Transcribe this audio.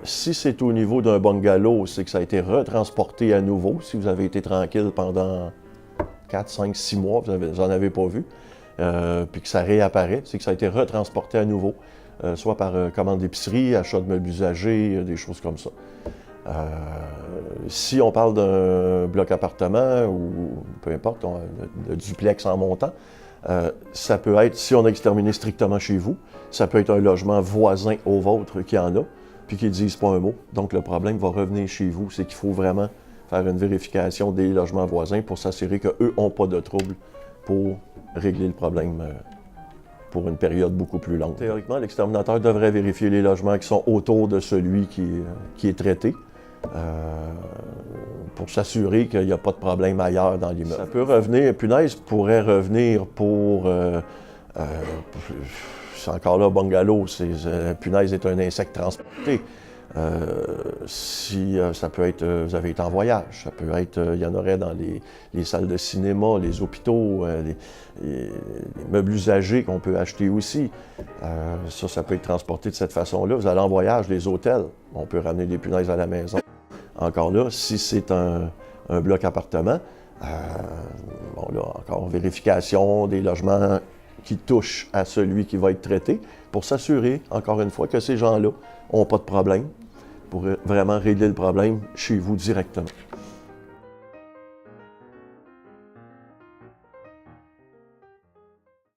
Si c'est au niveau d'un bungalow, c'est que ça a été retransporté à nouveau. Si vous avez été tranquille pendant 4, 5, 6 mois, vous n'en avez pas vu, puis que ça réapparaît, c'est que ça a été retransporté à nouveau, soit par commande d'épicerie, achat de meubles usagés, des choses comme ça. Si on parle d'un bloc appartement ou peu importe, de duplex en montant, ça peut être, si on a exterminé strictement chez vous, ça peut être un logement voisin au vôtre qui en a, puis qui ne disent pas un mot. Donc le problème va revenir chez vous. C'est qu'il faut vraiment faire une vérification des logements voisins pour s'assurer qu'eux n'ont pas de troubles pour régler le problème pour une période beaucoup plus longue. Théoriquement, l'exterminateur devrait vérifier les logements qui sont autour de celui qui est traité pour s'assurer qu'il n'y a pas de problème ailleurs dans l'immeuble. Ça peut revenir, punaise pourrait revenir pour... c'est encore là, bungalow, punaise est un insecte transporté. Si ça peut être, vous avez été en voyage, ça peut être, il y en aurait dans les salles de cinéma, les hôpitaux, les meubles usagés qu'on peut acheter aussi. Ça peut être transporté de cette façon-là. Vous allez en voyage, les hôtels, on peut ramener des punaises à la maison. Encore là, si c'est un bloc appartement, bon là, encore vérification des logements qui touchent à celui qui va être traité pour s'assurer, encore une fois, que ces gens-là n'ont pas de problème pour vraiment régler le problème chez vous directement.